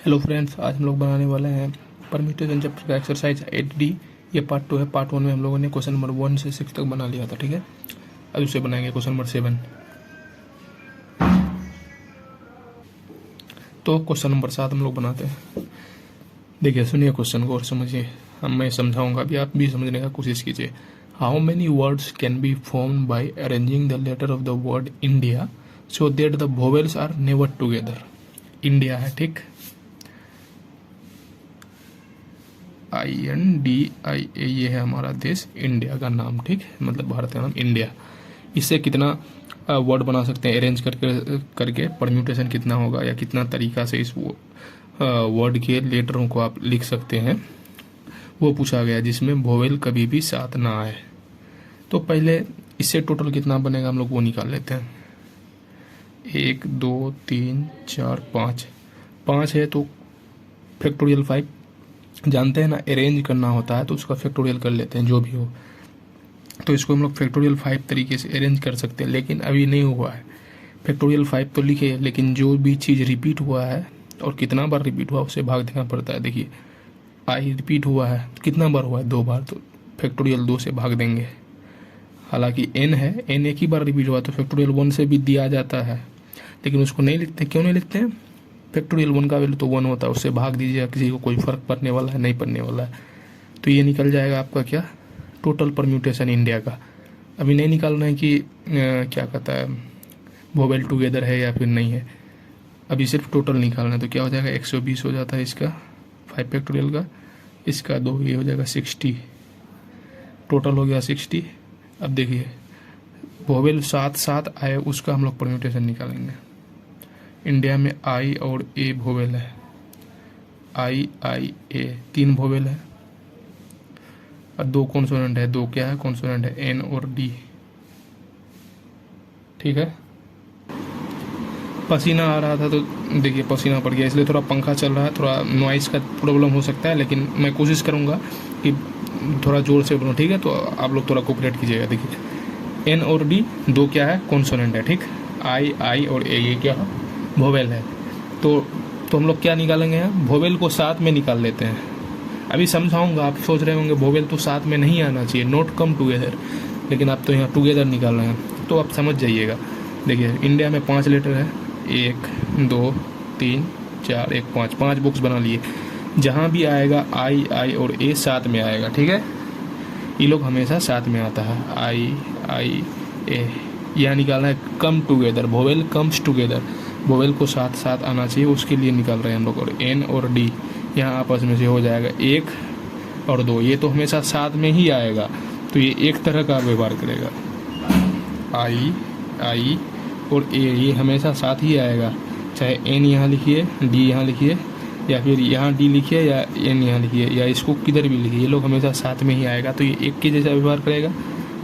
Hello friends, आज हम लोग बनाने वाले हैं परम्यूटेशन चैप्टर का एक्सरसाइज 8D। ये पार्ट 2 है। पार्ट 1 में हम लोगों ने क्वेश्चन नंबर 1 से 6 तक बना लिया था, ठीक है। अब उसे बनाएंगे क्वेश्चन नंबर 7। तो क्वेश्चन नंबर 7 हम लोग बनाते हैं। देखिए, सुनिए क्वेश्चन को और समझिए। मैं समझाऊंगा, अभी आप भी समझने का कोशिश कीजिए। How many words can be formed by arranging the letter of the word India so that the vowels are never together. India है, ठीक। INDIA, ये है हमारा देश, इंडिया का नाम, ठीक। मतलब भारत का नाम इंडिया। इससे कितना वर्ड बना सकते हैं अरेंज करके परम्यूटेशन कितना होगा, या कितना तरीका से इस वर्ड के लेटरों को आप लिख सकते हैं, वो पूछा गया, जिसमें वोवेल कभी भी साथ ना आए। तो पहले इससे टोटल कितना बनेगा हम लोग वो निकाल लेते हैं। 1 2 3 4 5 5 है तो फैक्टोरियल 5 जानते हैं ना, अरेंज करना होता है तो उसका फैक्टोरियल कर लेते हैं जो भी हो। तो इसको हम लोग फैक्टोरियल 5 तरीके से अरेंज कर सकते हैं, लेकिन अभी नहीं हुआ है। फैक्टोरियल 5 तो लिखे, लेकिन जो भी चीज़ रिपीट हुआ है और कितना बार रिपीट हुआ उसे भाग देना पड़ता है। देखिए, आई रिपीट हुआ है, कितना बार हुआ है? 2 बार, तो फैक्टोरियल 2 से भाग देंगे। हालांकि n है, n एक ही बार रिपीट हुआ तो फैक्टोरियल 1 से भी दिया जाता है, लेकिन उसको नहीं लिखते। क्यों नहीं लिखते हैं? फैक्टोरियल 1 का वैल्यू तो 1 होता है, उससे भाग दीजिएगा, किसी को कोई फर्क पड़ने वाला है? नहीं पड़ने वाला है। तो ये निकल जाएगा आपका क्या, टोटल परम्यूटेशन इंडिया का। अभी नहीं निकालना है कि क्या कहता है, वोवेल टुगेदर है या फिर नहीं है। अभी सिर्फ टोटल निकालना है। तो क्या हो जाएगा, 120 हो जाता है इसका 5 फैक्टोरियल का, इसका 2, ये हो जाएगा 60। टोटल हो गया 60। अब देखिए, वोवेल साथ साथ आए उसका हम लोग परम्यूटेशन निकालेंगे। इंडिया में आई और ए वोवेल है, IIA 3 वोवेल है, और 2 कॉन्सोनेंट है। 2 क्या है? कॉन्सोनेंट है, N और D, ठीक है। पसीना आ रहा था तो देखिए पसीना पड़ गया, इसलिए थोड़ा पंखा चल रहा है, थोड़ा नॉइस का प्रॉब्लम हो सकता है, लेकिन मैं कोशिश करूँगा कि थोड़ा जोर से बोलूँ, ठीक है। तो आप लोग थोड़ा कोऑपरेट कीजिएगा। देखिए, N और D 2 क्या है? कॉन्सोनेंट है, ठीक। I और A ये क्या है? वोवेल है। तो हम लोग क्या निकालेंगे यहाँ? वोवेल को साथ में निकाल लेते हैं। अभी समझाऊंगा, आप सोच रहे होंगे वोवेल तो साथ में नहीं आना चाहिए, नॉट कम टुगेदर, लेकिन आप तो यहाँ टुगेदर निकाल रहे हैं, तो आप समझ जाइएगा। देखिए, इंडिया में 5 लेटर है, 1 2 3 4 1 5 5 बॉक्स बना लिए। जहाँ भी आएगा I और A साथ में आएगा, ठीक है। ये लोग हमेशा साथ में आता है, IIA। यहाँ निकालना है come together, vowel comes together, vowel को साथ साथ आना चाहिए, उसके लिए निकाल रहे हैं हम लोग। और N और D यहाँ आपस में से हो जाएगा 1 और 2, ये तो हमेशा साथ में ही आएगा, तो ये एक तरह का व्यवहार करेगा। I और A ये हमेशा साथ ही आएगा, चाहे N यहाँ लिखिए, D यहाँ लिखिए, या फिर यहाँ D लिखिए, या N यहाँ लिखिए, या इसको किधर भी लिखिए, ये लोग हमेशा साथ में ही आएगा, तो ये एक के जैसा व्यवहार करेगा।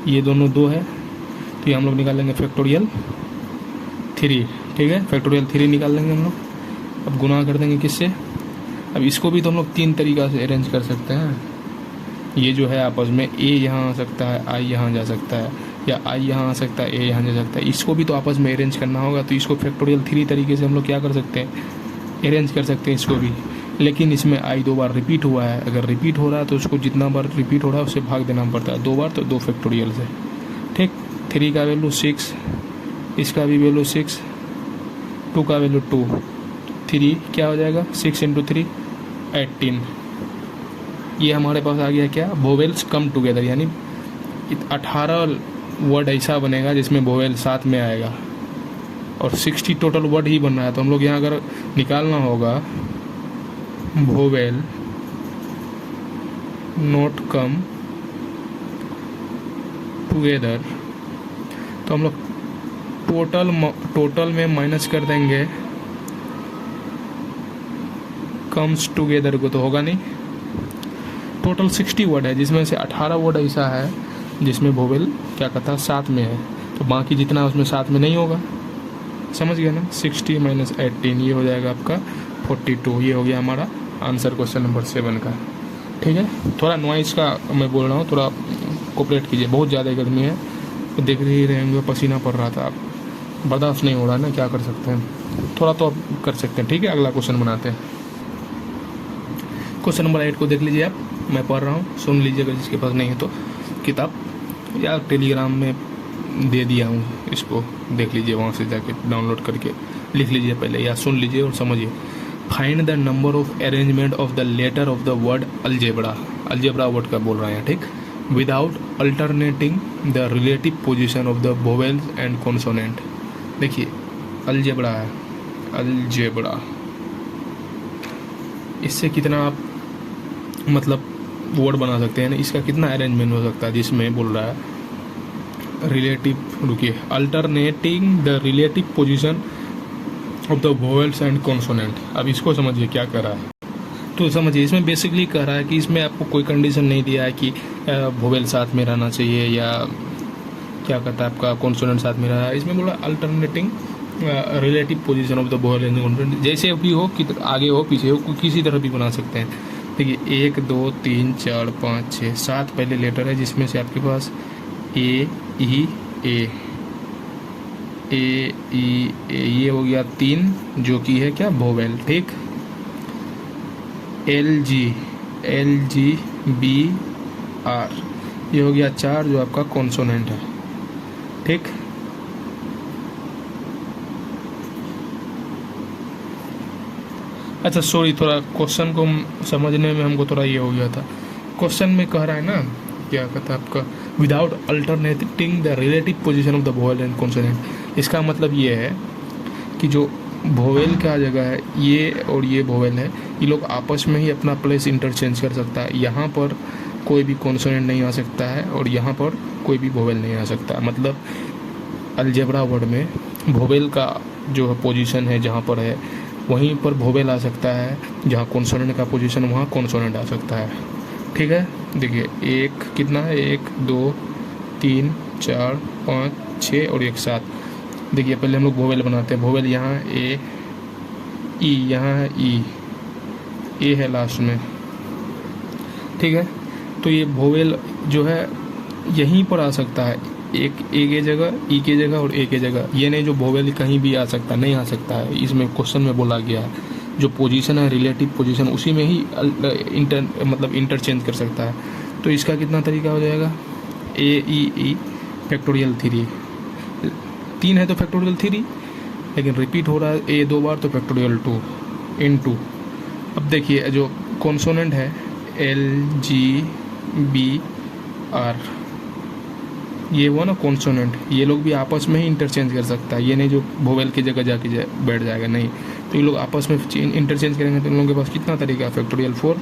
ये दोनों 2 है, तो ये हम लोग निकाल लेंगे फैक्टोरियल 3, ठीक है। फैक्टोरियल 3 निकाल लेंगे हम लोग। अब गुना कर देंगे किससे? अब इसको भी तो हम लोग 3 तरीका से अरेंज कर सकते हैं। ये जो है आपस में A यहाँ आ सकता है, I यहाँ जा सकता है, या I यहाँ आ सकता है, A यहाँ जा सकता है। इसको भी तो आपस में अरेंज करना होगा, तो इसको फैक्टोरियल 3 तरीके से हम लोग क्या कर सकते हैं, अरेंज कर सकते हैं इसको भी। लेकिन इसमें I 2 बार रिपीट हुआ है, अगर रिपीट हो रहा है तो उसको जितना बार रिपीट हो रहा है उससे भाग देना पड़ता है। 2 बार तो 2 फैक्टोरियल से, ठीक। 3 का वैल्यू 6, इसका भी वैल्यू 6, 2 का वैल्यू 2, 3 क्या हो जाएगा, 6 × 3 18। ये हमारे पास आ गया क्या, वोवेल्स कम टुगेदर, यानी 18 वर्ड ऐसा बनेगा जिसमें वोवेल साथ में आएगा, और 60 टोटल वर्ड ही बन रहा है। तो हम लोग यहाँ अगर निकालना होगा वोवेल नॉट कम टुगेदर, तो हम लोग टोटल में माइनस कर देंगे कम्स टुगेदर को, तो होगा नहीं। टोटल 60 वर्ड है, जिसमें से 18 वर्ड ऐसा है जिसमें वोवेल क्या कहता है, साथ में है, तो बाकी जितना उसमें साथ में नहीं होगा। समझ गया ना? 60 - 18 ये हो जाएगा आपका 42। ये हो गया हमारा आंसर क्वेश्चन नंबर 7 का, ठीक है। थोड़ा नॉइस का मैं बोल रहा हूँ, थोड़ा कोऑपरेट कीजिए, बहुत ज़्यादा गर्मी है, तो देख ही रहे होंगे पसीना पड़ रहा था, आप बर्दाश्त नहीं हो रहा ना, क्या कर सकते हैं, थोड़ा तो आप कर सकते हैं, ठीक है। अगला क्वेश्चन बनाते हैं। क्वेश्चन नंबर 8 को देख लीजिए आप, मैं पढ़ रहा हूँ, सुन लीजिएगा जिसके पास नहीं है तो किताब या टेलीग्राम में दे दिया हूँ, इसको देख लीजिए, वहाँ से जाके डाउनलोड करके लिख लीजिए पहले या सुन लीजिए और समझिए। Find the number of arrangement of the letter of the word algebra, algebra word का बोल रहे हैं, ठीक, without alternating the relative position of the vowels and consonant. देखिए अलजेब्रा है, अलजेब्रा, इससे कितना आप मतलब वर्ड बना सकते हैं ना, इसका कितना अरेंजमेंट हो सकता है, जिसमें बोल रहा है रिलेटिव, रुकिए, alternating the relative position of the vowels and consonant. अब इसको समझिए क्या कर रहा है, तो समझिए इसमें बेसिकली कह रहा है कि इसमें आपको कोई कंडीशन नहीं दिया है कि वोवेल साथ में रहना चाहिए या क्या कहता है आपका कॉन्सोनेंट साथ में रहा है। इसमें बोला alternating relative position of the vowel and consonant, जैसे भी हो कि आगे हो पीछे हो किसी तरह भी बना सकते हैं। देखिए 1 2 3 4 5 6 7 पहले लेटर है, जिसमें से आपके पास ए ई ए ये हो गया 3 जो कि है क्या वोवेल, ठीक, एल जी बी आर ये हो गया 4 जो आपका कॉन्सोनेंट है, ठीक। अच्छा सॉरी, थोड़ा क्वेश्चन को समझने में हमको थोड़ा ये हो गया था। क्वेश्चन में कह रहा है ना, क्या कहता है आपका without alternating the relative position of the vowel and consonant. इसका मतलब ये है कि जो वोवेल का जगह है ये और ये वोवेल है, ये लोग आपस में ही अपना प्लेस इंटरचेंज कर सकता है। यहाँ पर कोई भी कॉन्सोनेंट नहीं आ सकता है और यहाँ पर कोई भी वोवेल नहीं आ सकता। मतलब अलजेब्रा वर्ड में वोवेल का जो पोजीशन है जहाँ पर है वहीं पर वोवेल आ सकता है, जहाँ कॉन्सोनेंट का पोजीशन वहाँ कॉन्सोनेंट आ सकता है, ठीक है। देखिए एक कितना है, 1 2 3 4 5 6 और 1 7। देखिए पहले हम लोग वोवेल बनाते हैं, वोवेल यहाँ ए ई, यहाँ है ई, ए है लास्ट में, ठीक है। तो ये वोवेल जो है यहीं पर आ सकता है, एक ए के जगह, ई के जगह और ए के जगह। ये नहीं जो वोवेल कहीं भी आ सकता, नहीं आ सकता है, इसमें क्वेश्चन में बोला गया है जो पोजीशन है रिलेटिव पोजीशन उसी में ही मतलब इंटरचेंज कर सकता है। तो इसका कितना तरीका हो जाएगा, ए ई फैक्टोरियल 3 है तो फैक्टोरियल 3, लेकिन रिपीट हो रहा है ए 2 बार तो फैक्टोरियल 2 इन 2। अब देखिए जो कॉन्सोनेंट है एल जी बी आर, ये हुआ ना कॉन्सोनेंट, ये लोग भी आपस में ही इंटरचेंज कर सकता है। ये नहीं जो वोवेल की जगह जाके बैठ जाएगा, नहीं, तो ये लोग आपस में इंटरचेंज करेंगे। तो इन लोगों के पास कितना तरीका है, फैक्टोरियल 4।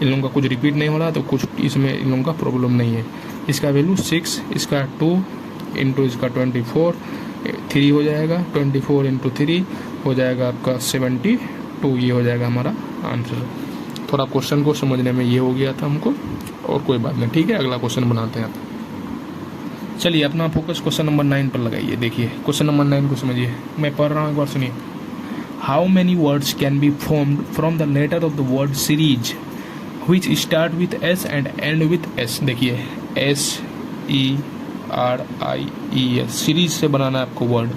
इन लोगों का कुछ रिपीट नहीं हो रहा तो कुछ इसमें इन लोगों का प्रॉब्लम नहीं है। इसका वैल्यू 6, इसका 2 इंटू इसका 24 3 हो जाएगा, 24 इंटू 3 हो जाएगा आपका 72, ये हो जाएगा हमारा आंसर। थोड़ा क्वेश्चन को समझने में ये हो गया था हमको, और कोई बात नहीं, ठीक है। अगला क्वेश्चन बनाते हैं। चलिए अपना फोकस क्वेश्चन नंबर 9 पर लगाइए। देखिए क्वेश्चन नंबर 9 को समझिए, मैं पढ़ रहा हूँ, एक बार सुनिए। How many words can be formed from the letter of the word series which start with S and end with S. देखिए SERIES सीरीज से बनाना है आपको वर्ड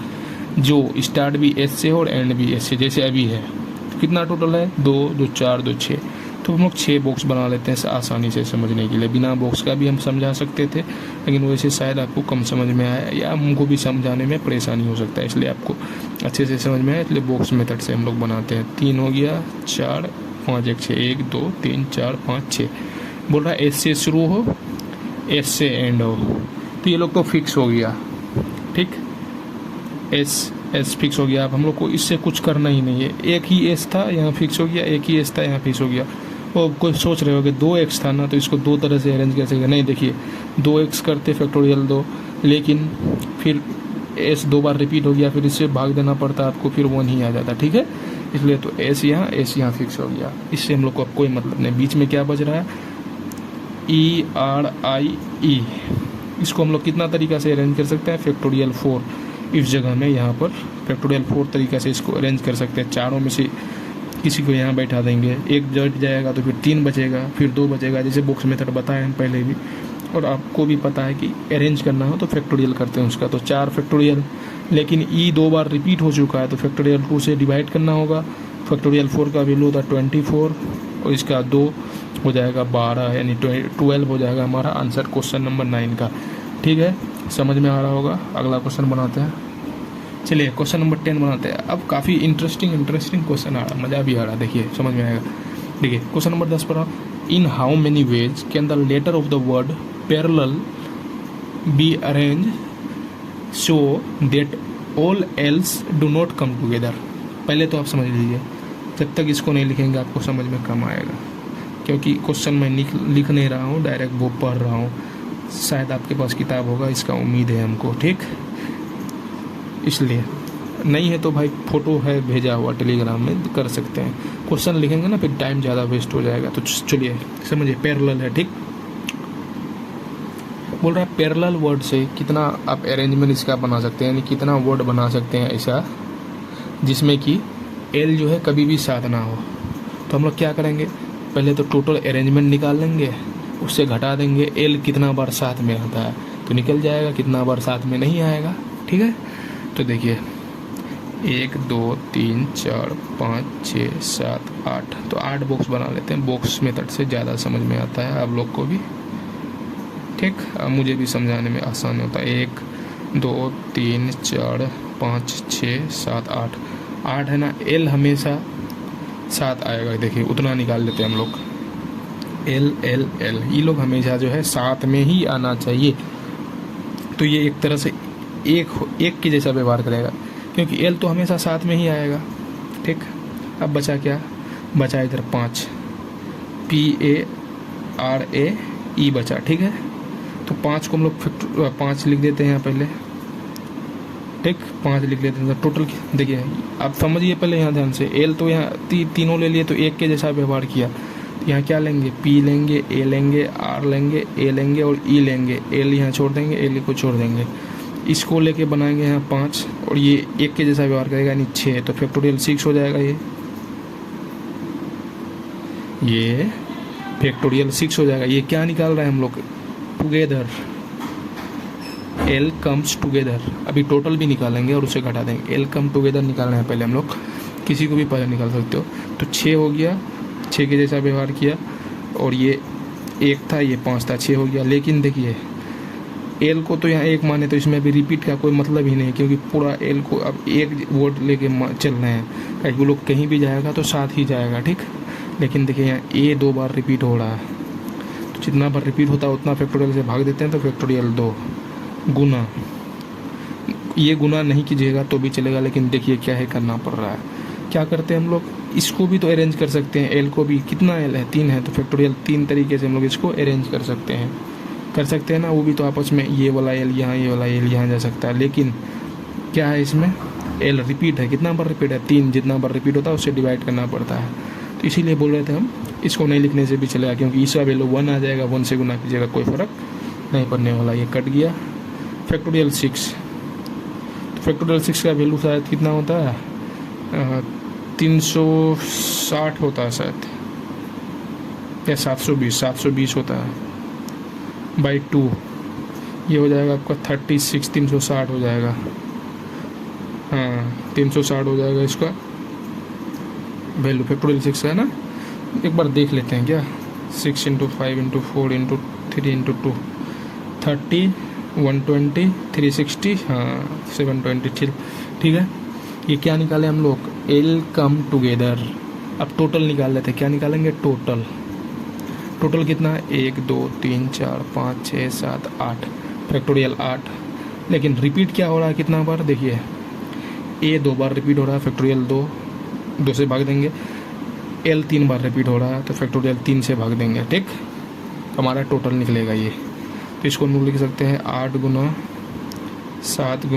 जो स्टार्ट भी एस से हो और एंड भी एस से, जैसे अभी है। तो कितना टोटल है, 2 2 4 2 6। तो हम लोग 6 बॉक्स बना लेते हैं आसानी से समझने के लिए। बिना बॉक्स का भी हम समझा सकते थे, लेकिन वैसे शायद आपको कम समझ में आया या हमको भी समझाने में परेशानी हो सकता है, इसलिए आपको अच्छे से समझ में आया, इसलिए बॉक्स मेथड से हम लोग बनाते हैं। 3 हो गया, 4 5 1 6, 1 2 3 4 5 6। बोल रहा है एस से शुरू हो, एस से एंड हो, तो ये लोग तो फिक्स हो गया, ठीक। एस फिक्स हो गया। अब हम लोग को इससे कुछ करना ही नहीं है, एक ही एस था यहाँ फिक्स हो गया, एक ही एस था यहाँ फिक्स हो गया। वो कोई सोच रहे हो कि 2x था ना, तो इसको 2 तरह से अरेंज कर सकते। नहीं, देखिए 2x करते फैक्टोरियल 2, लेकिन फिर s 2 बार रिपीट हो गया, फिर इससे भाग देना पड़ता आपको, फिर 1 ही आ जाता, ठीक है। इसलिए तो s यहाँ फिक्स हो गया, इससे हम लोग को अब कोई मतलब नहीं। बीच में क्या बच रहा है, ERIE, इसको हम लोग कितना तरीका से अरेंज कर सकते हैं, फैक्टोरियल 4 इस जगह में, यहाँ पर फैक्टोरियल 4 तरीका से इसको अरेंज कर सकते हैं। चारों में से किसी को यहाँ बैठा देंगे, एक जट जाएगा तो फिर 3 बचेगा, फिर 2 बचेगा, जैसे बॉक्स मेथड बताए हम पहले भी। और आपको भी पता है कि अरेंज करना हो तो फैक्टोरियल करते हैं उसका, तो 4 फैक्टोरियल। लेकिन ई 2 बार रिपीट हो चुका है तो फैक्टोरियल 2 से डिवाइड करना होगा। फैक्टोरियल 4 का वैल्यू होता है 24, और इसका 2 हो जाएगा 12, यानी 12 हो जाएगा हमारा आंसर क्वेश्चन नंबर 9 का। ठीक है, समझ में आ रहा होगा। अगला क्वेश्चन बनाते हैं। चलिए क्वेश्चन नंबर 10 बनाते हैं। अब काफ़ी इंटरेस्टिंग क्वेश्चन आ रहा, मज़ा भी आ रहा, देखिए समझ में आएगा। देखिए क्वेश्चन नंबर 10 पर, in how many ways can the letter of the word parallel be arrange so that all Ls do not come together. पहले तो आप समझ लीजिए, जब तक इसको नहीं लिखेंगे आपको समझ में कम आएगा, क्योंकि क्वेश्चन मैं लिख नहीं रहा हूँ, डायरेक्ट वो पढ़ रहा हूँ। शायद आपके पास किताब होगा, इसका उम्मीद है हमको, ठीक। इसलिए नहीं है तो भाई फोटो है भेजा हुआ टेलीग्राम में, कर सकते हैं। क्वेश्चन लिखेंगे ना फिर टाइम ज़्यादा वेस्ट हो जाएगा। तो चलिए समझिए, पैरेलल है, ठीक। बोल रहा है पैरेलल वर्ड से कितना आप अरेंजमेंट इसका बना सकते हैं, यानी कितना वर्ड बना सकते हैं ऐसा जिसमें कि एल जो है कभी भी साथ ना हो। तो हम लोग क्या करेंगे, पहले तो टोटल अरेंजमेंट निकाल लेंगे, उससे घटा देंगे एल कितना बार साथ में आता है तो निकल जाएगा, कितना बार साथ में नहीं आएगा। ठीक है, तो देखिए 1 2 3 4 5 6 7 8, तो 8 बॉक्स बना लेते हैं। बॉक्स मेथड से ज़्यादा समझ में आता है आप लोग को भी, ठीक। मुझे भी समझाने में आसान होता है। 1 2 3 4 5 6 7 8, 8 है ना, एल हमेशा साथ आएगा। देखिए उतना निकाल लेते हैं हम लोग, एल एल एल, ये लोग हमेशा जो है साथ में ही आना चाहिए। तो ये एक तरह से एक के जैसा व्यवहार करेगा, क्योंकि एल तो हमेशा साथ में ही आएगा, ठीक। अब बचा क्या, बचा इधर 5, PARAE बचा, ठीक है। तो 5 को हम लोग 5 लिख देते हैं यहाँ पहले, ठीक, 5 लिख लेते हैं। टोटल देखिए आप समझिए पहले यहाँ ध्यान से, एल तो यहाँ तीनों ले लिए तो एक के जैसा व्यवहार किया। यहाँ क्या लेंगे, P लेंगे, A लेंगे, R लेंगे, A लेंगे और E लेंगे। एल यहाँ छोड़ देंगे, एल को छोड़ देंगे, इसको लेके बनाएंगे यहाँ 5 और ये एक के जैसा व्यवहार करेगा यानी 6, तो फैक्टोरियल 6 हो जाएगा। ये फैक्टोरियल 6 हो जाएगा। ये क्या निकाल रहे हैं हम लोग, टुगेदर, एल कम्स टुगेदर। अभी टोटल भी निकालेंगे और उसे घटा देंगे। एल कम टुगेदर निकाल रहे हैं पहले हम लोग, किसी को भी पहले निकाल सकते हो। तो 6 हो गया, 6 के जैसा व्यवहार किया, और ये 1 था, ये 5 था, 6 हो गया। लेकिन देखिए एल को तो यहाँ 1 माने तो इसमें भी रिपीट का कोई मतलब ही नहीं, क्योंकि पूरा एल को अब एक वर्ड लेके चल रहे हैं। वो लोग कहीं भी जाएगा तो साथ ही जाएगा, ठीक। लेकिन देखिए यहाँ ए 2 बार रिपीट हो रहा है, तो जितना बार रिपीट होता है उतना फैक्टोरियल से भाग देते हैं, तो फैक्टोरियल 2 गुना। ये गुना नहीं कीजिएगा तो भी चलेगा, लेकिन देखिए क्या है करना पड़ रहा है। क्या करते हैं हम लोग, इसको भी तो अरेंज कर सकते हैं। एल को भी, कितना एल है, 3 है, तो फैक्टोरियल 3 तरीके से हम लोग इसको अरेंज कर सकते हैं ना। वो भी तो आपस में, ये वाला एल यहाँ, ये वाला एल यहाँ जा सकता है। लेकिन क्या है इसमें, एल रिपीट है, कितना बार रिपीट है, 3, जितना बार रिपीट होता है उससे डिवाइड करना पड़ता है। तो इसीलिए बोल रहे थे हम, इसको नहीं लिखने से भी चलेगा, क्योंकि इसका वैल्यू 1 आ जाएगा, 1 से गुना कीजिएगा, कोई फ़र्क नहीं पड़ने वाला। ये कट गया। फैक्टोरियल 6, तो फैक्टोरियल 6 का वैल्यू शायद कितना होता है, 360 होता है शायद, या 720 होता है बाई 2। ये हो जाएगा आपका 36, 360 हो जाएगा। हाँ 360 हो जाएगा इसका वैल्यू, फैक्टोरियल 6 है ना। एक बार देख लेते हैं क्या, 6 × 5 × 4 × 3 × 2 30, 120, 360, हाँ 720, ठीक है। ये क्या निकाले हम लोग, एल कम टुगेदर। अब टोटल निकाल लेते हैं। क्या निकालेंगे, टोटल कितना है, 1 2 3 4 5 6 7 8, फैक्टोरियल 8। लेकिन रिपीट क्या हो रहा है, कितना बार, देखिए ए 2 बार रिपीट हो रहा है, फैक्टोरियल 2 से भाग देंगे। एल 3 बार रिपीट हो रहा है, तो फैक्टोरियल 3 से भाग देंगे, ठीक। हमारा टोटल निकलेगा ये। तो इसको हम लोग लिख सकते हैं 8 × 7 ×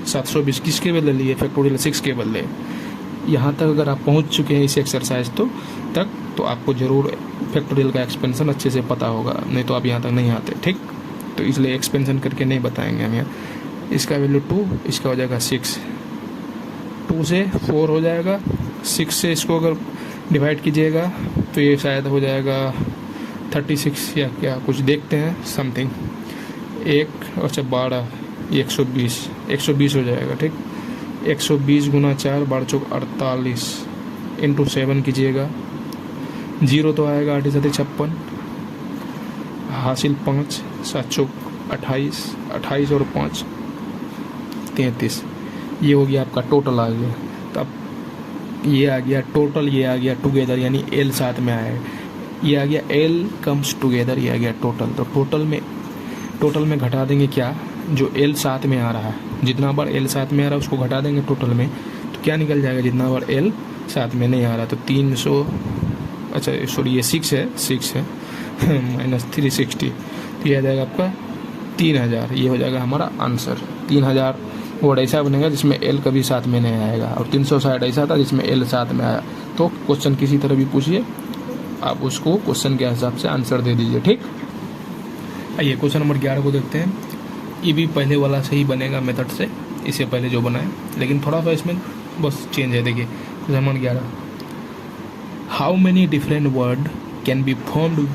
720 किसके बदले लिए, फैक्टोरियल 6 के बदले। यहाँ तक अगर आप पहुँच चुके हैं इस एक्सरसाइज तो आपको ज़रूर फैक्टोरियल का एक्सपेंशन अच्छे से पता होगा, नहीं तो आप यहाँ तक नहीं आते, ठीक। तो इसलिए एक्सपेंशन करके नहीं बताएंगे हम यहाँ। इसका वैल्यू 2, इसका हो जाएगा 6, 2 से 4 हो जाएगा, 6 से इसको अगर डिवाइड कीजिएगा तो ये शायद हो जाएगा 36 या क्या कुछ, देखते हैं समथिंग। 1 और 12, 120 हो जाएगा, ठीक। 120 × 4 12 × 48, इंटू 7 कीजिएगा, 0 तो आएगा 8 × 56, हासिल 5, 7 × 28, 28 और 5 33। ये हो गया आपका टोटल आ गया। तो अब ये आ गया टोटल, ये आ गया टुगेदर, यानी एल साथ में आएगा, ये आ गया एल कम्स टुगेदर, ये आ गया टोटल। तो टोटल में घटा देंगे क्या, जो एल साथ में आ रहा है, जितना बार एल साथ में आ रहा है उसको घटा देंगे टोटल में, तो क्या निकल जाएगा, जितना बार एल साथ में नहीं आ रहा। तो 300, अच्छा सॉरी ये 6 है माइनस 360, तो ये आ जाएगा आपका 3000। ये हो जाएगा हमारा आंसर। 3000 वर्ड ऐसा बनेगा जिसमें एल कभी साथ में नहीं आएगा, और 360 ऐसा था जिसमें एल साथ में आया। तो क्वेश्चन किसी तरह भी पूछिए, आप उसको क्वेश्चन के हिसाब से आंसर दे दीजिए, ठीक। आइए क्वेश्चन नंबर 11 को देखते हैं। ये भी पहले वाला से ही बनेगा मेथड से, इससे पहले जो बना है, लेकिन थोड़ा सा इसमें बस चेंज है। देखिए question number 11, how many different word can be formed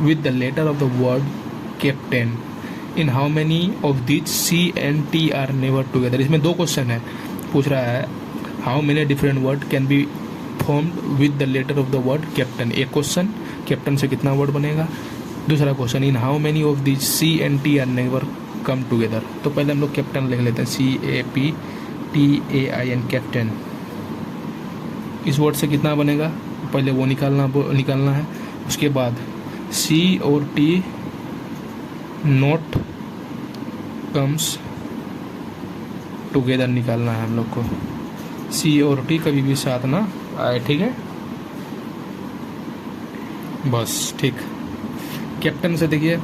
with the letter of the word captain in how many of this C and T are never together. इसमें 2 क्वेश्चन है, पूछ रहा है how many different word can be formed with the letter of the word captain. एक question, captain से कितना word बनेगा। दूसरा question, in how many of this C and T are never come together. तो पहले हम लोग कैप्टन लिख लेते हैं, CAPTAIN कैप्टन। इस वर्ड से कितना बनेगा, पहले वो निकालना है। उसके बाद C और T नॉट कम्स टुगेदर निकालना है हम लोग को। C और T कभी भी साथ ना आए, ठीक है, बस ठीक। कैप्टन से देखिए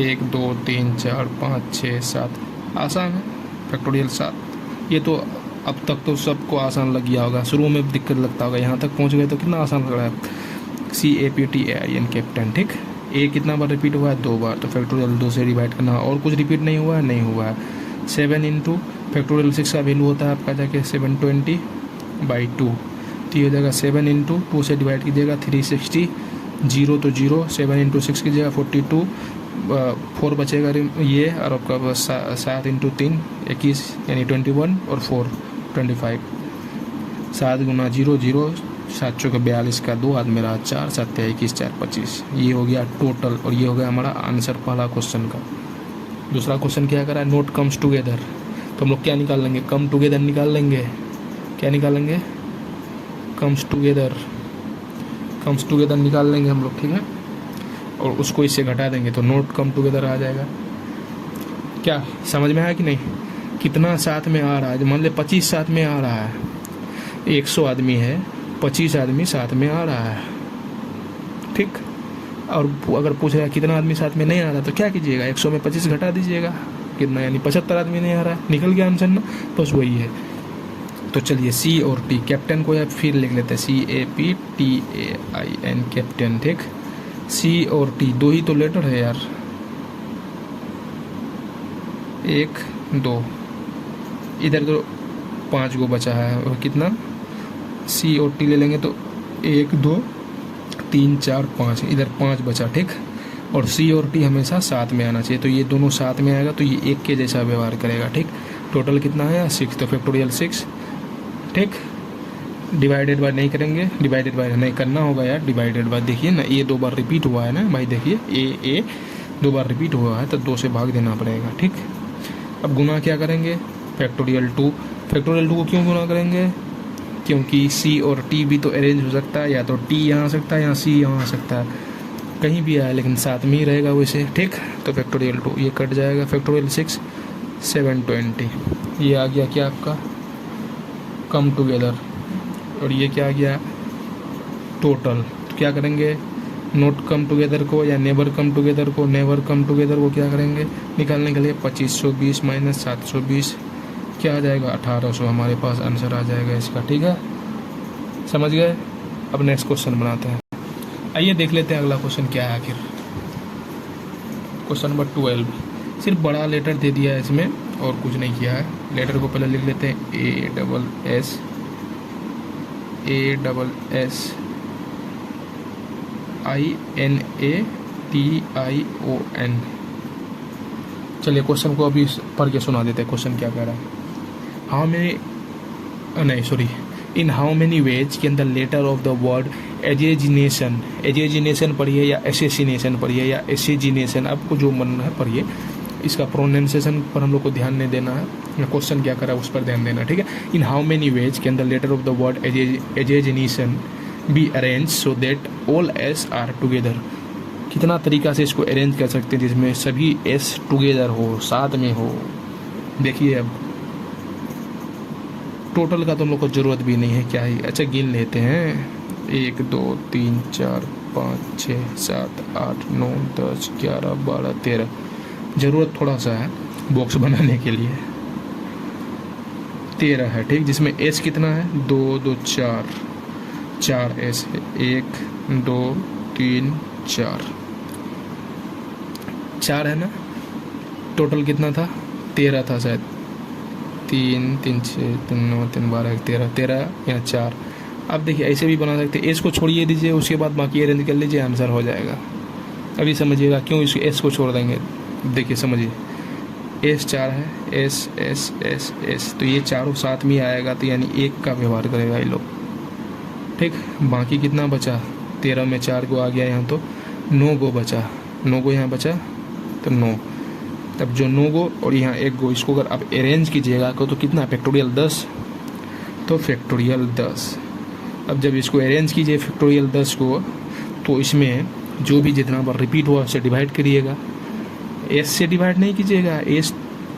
1 2 3 4 5 6 7, आसान है, फैक्टोरियल 7। ये तो अब तक तो सबको आसान लग गया होगा, शुरू में दिक्कत लगता होगा, यहाँ तक पहुँच गए तो कितना आसान लग रहा है। CAPTAIN कैप्टन, ठीक। ए कितना बार रिपीट हुआ है, 2 बार, तो फैक्टोरियल 2 से डिवाइड करना, और कुछ रिपीट नहीं हुआ है, नहीं हुआ है। 7 इंटू फैक्टोरियल 6 का वैल्यू होता है आपका जाके 720/2, तो ये हो जाएगा 7 इंटू 2 से डिवाइड कीजिएगा 360, 0 तो 0, 7 इंटू 6 कीजिएगा 42, 4 बचेगा ये, और आपका बस 7 इंटू 3 21, यानी 21, और 4 25, 7 गुना 0 0, 7 चौके 42 का 2, हाथ मेरा 4, 7 21, 4 25। ये हो गया टोटल, और ये हो गया हमारा आंसर पहला क्वेश्चन का। दूसरा क्वेश्चन क्या करा है, नोट कम्स टुगेदर। तो हम लोग क्या निकाल लेंगे, कम टुगेदर निकाल लेंगे। क्या निकालेंगे, कम्स टुगेदर निकाल लेंगे हम लोग, ठीक है, और उसको इससे घटा देंगे तो नोट कम टुगेदर आ जाएगा। क्या समझ में आया कि नहीं, कितना साथ में आ रहा है। मान ले 25 साथ में आ रहा है, 100 आदमी है, 25 आदमी साथ में आ रहा है, ठीक। और अगर पूछ रहा है कितना आदमी साथ में नहीं आ रहा, तो क्या कीजिएगा, 100 में 25 घटा दीजिएगा, कितना, यानी 75 आदमी नहीं आ रहा है, निकल गया आंसर ना, बस वही है। तो चलिए C और T, कैप्टन को या फिर लिख लेते हैं CAPTAIN कैप्टन, ठीक। C और T 2 ही तो लेटर है यार, 1 2, इधर तो 5 गो बचा है, और कितना, C और T ले लेंगे तो 1 2 3 4 5, इधर 5 बचा, ठीक। और C और T हमेशा साथ में आना चाहिए, तो ये दोनों साथ में आएगा तो ये एक के जैसा व्यवहार करेगा, ठीक। टोटल कितना है 6, तो फैक्टोरियल 6, ठीक। डिवाइडेड बाय नहीं करेंगे, डिवाइडेड बाय नहीं करना होगा यार, डिवाइडेड बाय देखिए ना, ये 2 बार रिपीट हुआ है ना भाई, देखिए ए 2 बार रिपीट हुआ है, तो 2 से भाग देना पड़ेगा, ठीक। अब गुना क्या करेंगे, फैक्टोरियल 2 को क्यों गुना करेंगे, क्योंकि C और T भी तो अरेंज हो सकता है, या तो T यहाँ आ सकता है या C यहाँ आ सकता है, कहीं भी आए लेकिन साथ में ही रहेगा वैसे, ठीक। तो फैक्टोरियल 2 ये कट जाएगा, फैक्टोरियल 6 720, ये आ गया क्या आपका कम टुगेदर, और ये क्या आ गया टोटल। तो क्या करेंगे, नोट कम टुगेदर को या नेवर कम टुगेदर को क्या करेंगे निकालने के लिए, 2520 माइनस 720 क्या आ जाएगा, 1800, हमारे पास आंसर आ जाएगा इसका, ठीक है, समझ गए। अब नेक्स्ट क्वेश्चन बनाते हैं, आइए देख लेते हैं अगला क्वेश्चन क्या है आखिर। क्वेश्चन नंबर 12, सिर्फ बड़ा लेटर दे दिया है इसमें और कुछ नहीं किया है। लेटर को पहले लिख लेते हैं, ASSINATION। चलिए क्वेश्चन को अभी पढ़ के सुना देते हैं, क्वेश्चन क्या कह रहा है। हाँ मेरे नहीं sorry, in how many ways के अंदर लेटर ऑफ द वर्ड एजेजिनेशन पढ़िए या एसेसिनेशन पढ़िए या एसेजिनेशन, आपको जो मन है पढ़िए। इसका प्रोनाउंसिएशन पर हम लोग को ध्यान नहीं देना है, या क्वेश्चन क्या करा उस पर ध्यान देना, ठीक है। इन हाउ मेनी वेज के अंदर letter of the word assassination be arrange so that all S are together, कितना तरीका से इसको अरेंज कर सकते हैं जिसमें सभी एस टुगेदर हो, साथ में हो। देखिए अब टोटल का तो हम लोग को जरूरत भी नहीं है, क्या ही। अच्छा गिन लेते हैं, 1 2 3 4 5 6 7 8 9 10 11 12 13, ज़रूरत थोड़ा सा है बॉक्स बनाने के लिए, 13 है, ठीक। जिसमें एस कितना है, 2 2 4 एस है, 1 2 3 4 है ना। टोटल कितना था, 13 था शायद, 3 3 6 3 9 3 12 13 या 4। अब देखिए ऐसे भी बना सकते हैं, एस को छोड़िए दीजिए, उसके बाद बाकी अरेंज कर लीजिए, आंसर हो जाएगा। अभी समझिएगा क्यों इस एस को छोड़ देंगे। देखिए समझिए, एस 4 है, एस एस एस एस, तो ये चारों साथ में आएगा, तो यानी 1 का व्यवहार करेगा ये लोग, ठीक। बाकी कितना बचा, 13 में 4 गो आ गया यहाँ, तो 9 गो बचा, 9 गो यहाँ बचा तो 9। तब जो 9 गो और यहाँ 1 गो, इसको अगर आप अरेंज कीजिएगा तो कितना, फैक्टोरियल 10, तो फैक्टोरियल 10। अब जब इसको अरेंज कीजिए फैक्टोरियल 10 को, तो इसमें जो भी जितना बार रिपीट हुआ उससे डिवाइड करिएगा, एस से डिवाइड नहीं कीजिएगा।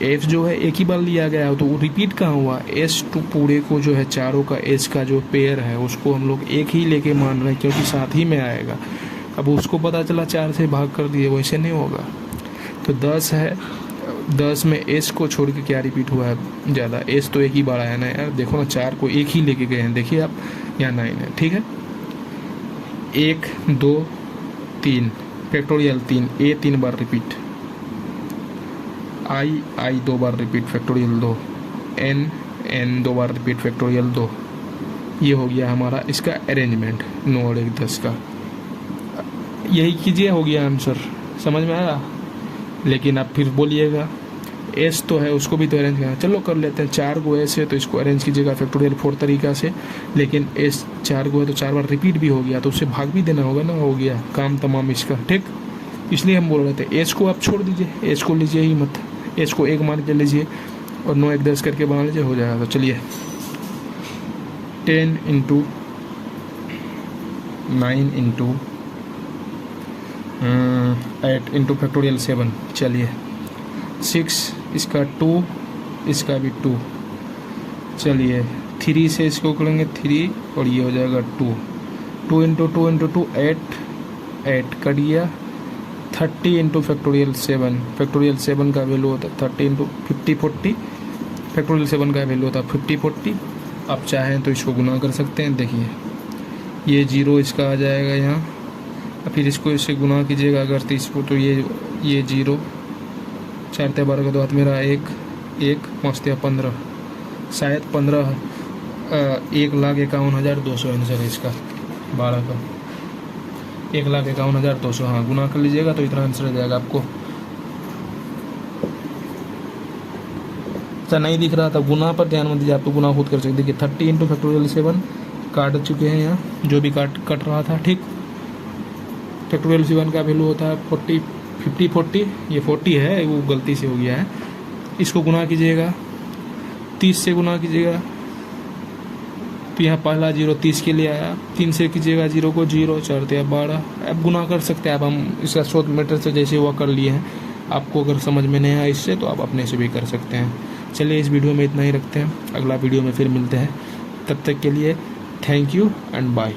एस जो है एक ही बार लिया गया है, तो वो रिपीट कहाँ हुआ, एस टू पूरे को जो है चारों का एस का जो पेयर है उसको हम लोग एक ही लेके मान रहे हैं, क्योंकि साथ ही में आएगा। अब उसको पता चला 4 से भाग कर दिए, वैसे नहीं होगा। तो 10 है, 10 में एस को छोड़ के क्या रिपीट हुआ है ज़्यादा, एस तो एक ही बार आया ना यार, देखो ना 4 को एक ही लेके गए हैं, देखिए आप, यहाँ 9 है, ठीक है। 1 2 3 फैक्टोरियल 3, ए 3 बार रिपीट, आई 2 बार रिपीट फैक्टोरियल 2, एन 2 बार रिपीट फैक्टोरियल 2। ये हो गया हमारा इसका अरेंजमेंट 9 और 1 10 का। यही कीजिए, हो गया आंसर, समझ में आया। लेकिन आप फिर बोलिएगा एस तो है, उसको भी तो अरेंज करना, चलो कर लेते हैं। 4 गो एस है तो इसको अरेंज कीजिएगा फैक्टोरियल 4 तरीका से, लेकिन एस 4 गो है तो 4 बार रिपीट भी हो गया, तो उससे भाग भी देना होगा ना, हो गया काम तमाम इसका, ठीक। इसलिए हम बोल रहे थे एस को आप छोड़ दीजिए, एस को लीजिए ही मत, एस को 1 मान के लीजिए और 9 1 10 करके बना लीजिए, हो जाएगा। तो चलिए 10 × 9 × 8 × फैक्टोरियल 7, चलिए 6, इसका 2, इसका भी 2, चलिए 3 से इसको करेंगे 3 और ये हो जाएगा 2 × 2 × 2 8 कट गया। 30 × फैक्टोरियल 7, फैक्टोरियल 7 का वैल्यू होता है 30 × 50 40, फैक्टोरियल 7 का वैल्यू होता है 50 40। आप चाहें तो इसको गुना कर सकते हैं, देखिए ये 0 इसका आ जाएगा यहाँ, फिर इसको इससे गुना कीजिएगा अगर 30 को, तो ये 0, 4 × 12 का 2 हाथ मेरा 1 5 × 15, शायद 15, 1,51,200 आंसर है इसका 12 का, 1,51,200। हाँ गुना कर लीजिएगा तो इतना आंसर आ जाएगा आपको। अच्छा नहीं दिख रहा था, गुना पर ध्यान मत दीजिए, आप तो गुना खुद कर सकते। देखिए 30 × फैक्टोरियल 7 काट चुके हैं यहाँ, जो भी कट रहा था, ठीक। फैक्टोरियल 7 का वैल्यू होता है 50 40, ये 40 है, वो गलती से हो गया है। इसको गुना कीजिएगा 30 से गुना कीजिएगा, तो यहाँ पहला 0 30 के लिए आया, 3 से कीजिएगा 0 को 0, 4 × 12। अब गुना कर सकते हैं आप, हम इसका शॉर्ट मेथड से जैसे हुआ कर लिए हैं। आपको अगर समझ में नहीं आया इससे तो आप अपने से भी कर सकते हैं। चलिए इस वीडियो में इतना ही रखते हैं, अगला वीडियो में फिर मिलते हैं, तब तक के लिए थैंक यू एंड बाय।